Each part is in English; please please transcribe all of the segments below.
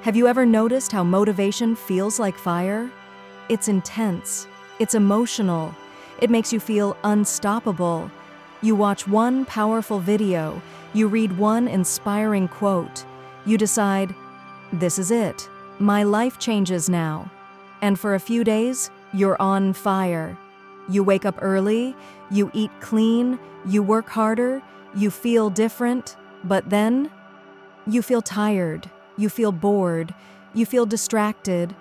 Have you ever noticed how motivation feels like fire? It's intense. It's emotional. It makes you feel unstoppable. You watch one powerful video. You read one inspiring quote. You decide, this is it. My life changes now. And for a few days, you're on fire. You wake up early. You eat clean. You work harder. You feel different. But then, you feel tired. You feel bored, you feel distracted,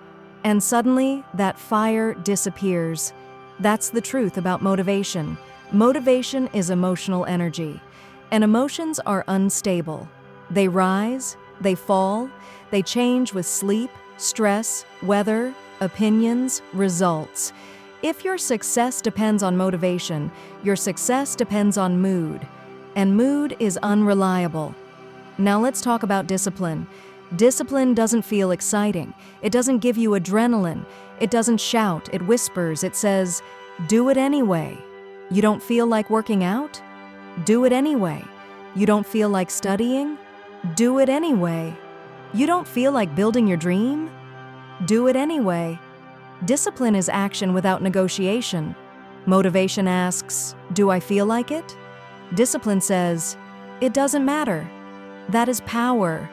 and suddenly that fire disappears. That's the truth about motivation. Motivation is emotional energy, and emotions are unstable. They rise, they fall, they change with sleep, stress, weather, opinions, results. If your success depends on motivation, your success depends on mood, and mood is unreliable. Now let's talk about discipline. Discipline doesn't feel exciting. It doesn't give you adrenaline. It doesn't shout, it whispers, it says, do it anyway. You don't feel like working out? Do it anyway. You don't feel like studying? Do it anyway. You don't feel like building your dream? Do it anyway. Discipline is action without negotiation. Motivation asks, do I feel like it? Discipline says, it doesn't matter. That is power.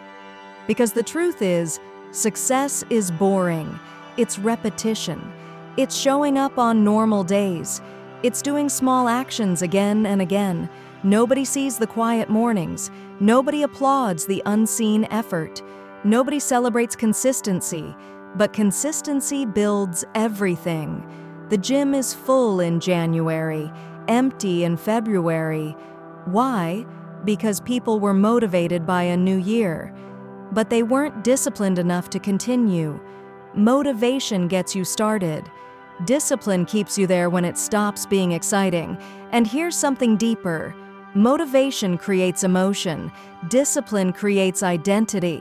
Because the truth is, success is boring. It's repetition. It's showing up on normal days. It's doing small actions again and again. Nobody sees the quiet mornings. Nobody applauds the unseen effort. Nobody celebrates consistency. But consistency builds everything. The gym is full in January, empty in February. Why? Because people were motivated by a new year. But they weren't disciplined enough to continue. Motivation gets you started. Discipline keeps you there when it stops being exciting. And here's something deeper. Motivation creates emotion. Discipline creates identity.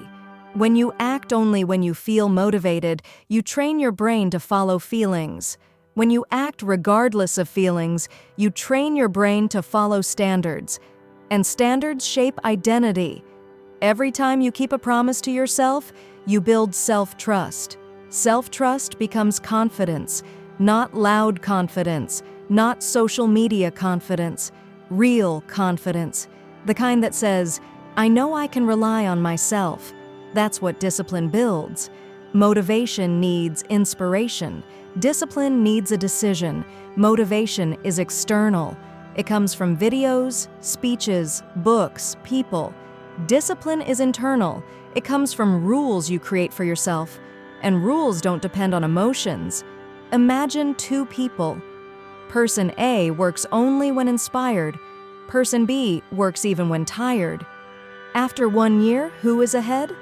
When you act only when you feel motivated, you train your brain to follow feelings. When you act regardless of feelings, you train your brain to follow standards. And standards shape identity. Every time you keep a promise to yourself, you build self-trust. Self-trust becomes confidence, not loud confidence, not social media confidence, real confidence, the kind that says, I know I can rely on myself. That's what discipline builds. Motivation needs inspiration. Discipline needs a decision. Motivation is external. It comes from videos, speeches, books, people. Discipline is internal. It comes from rules you create for yourself. And rules don't depend on emotions. Imagine two people. Person A works only when inspired. Person B works even when tired. After 1 year, who is ahead?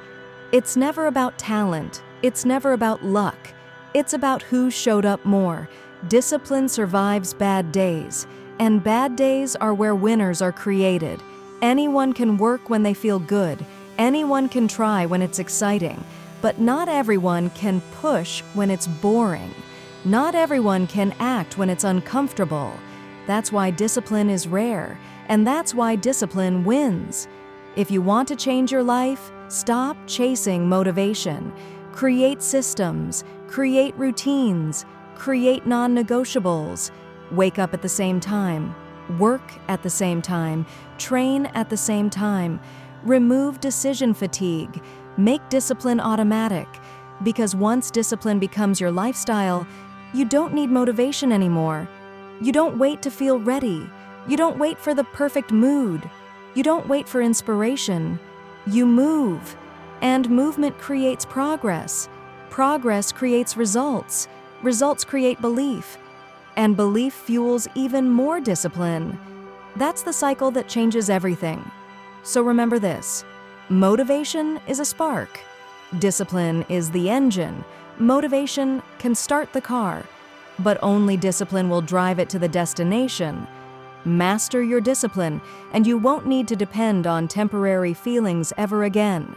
It's never about talent. It's never about luck. It's about who showed up more. Discipline survives bad days. And bad days are where winners are created. Anyone can work when they feel good. Anyone can try when it's exciting. But not everyone can push when it's boring. Not everyone can act when it's uncomfortable. That's why discipline is rare. And that's why discipline wins. If you want to change your life, stop chasing motivation. Create systems. Create routines. Create non-negotiables. Wake up at the same time. Work at the same time. Train at the same time. Remove decision fatigue. Make discipline automatic. Because once discipline becomes your lifestyle, you don't need motivation anymore. You don't wait to feel ready. You don't wait for the perfect mood. You don't wait for inspiration. You move. And movement creates progress. Progress creates results. Results create belief. And belief fuels even more discipline. That's the cycle that changes everything. So remember this. Motivation is a spark. Discipline is the engine. Motivation can start the car, but only discipline will drive it to the destination. Master your discipline, and you won't need to depend on temporary feelings ever again.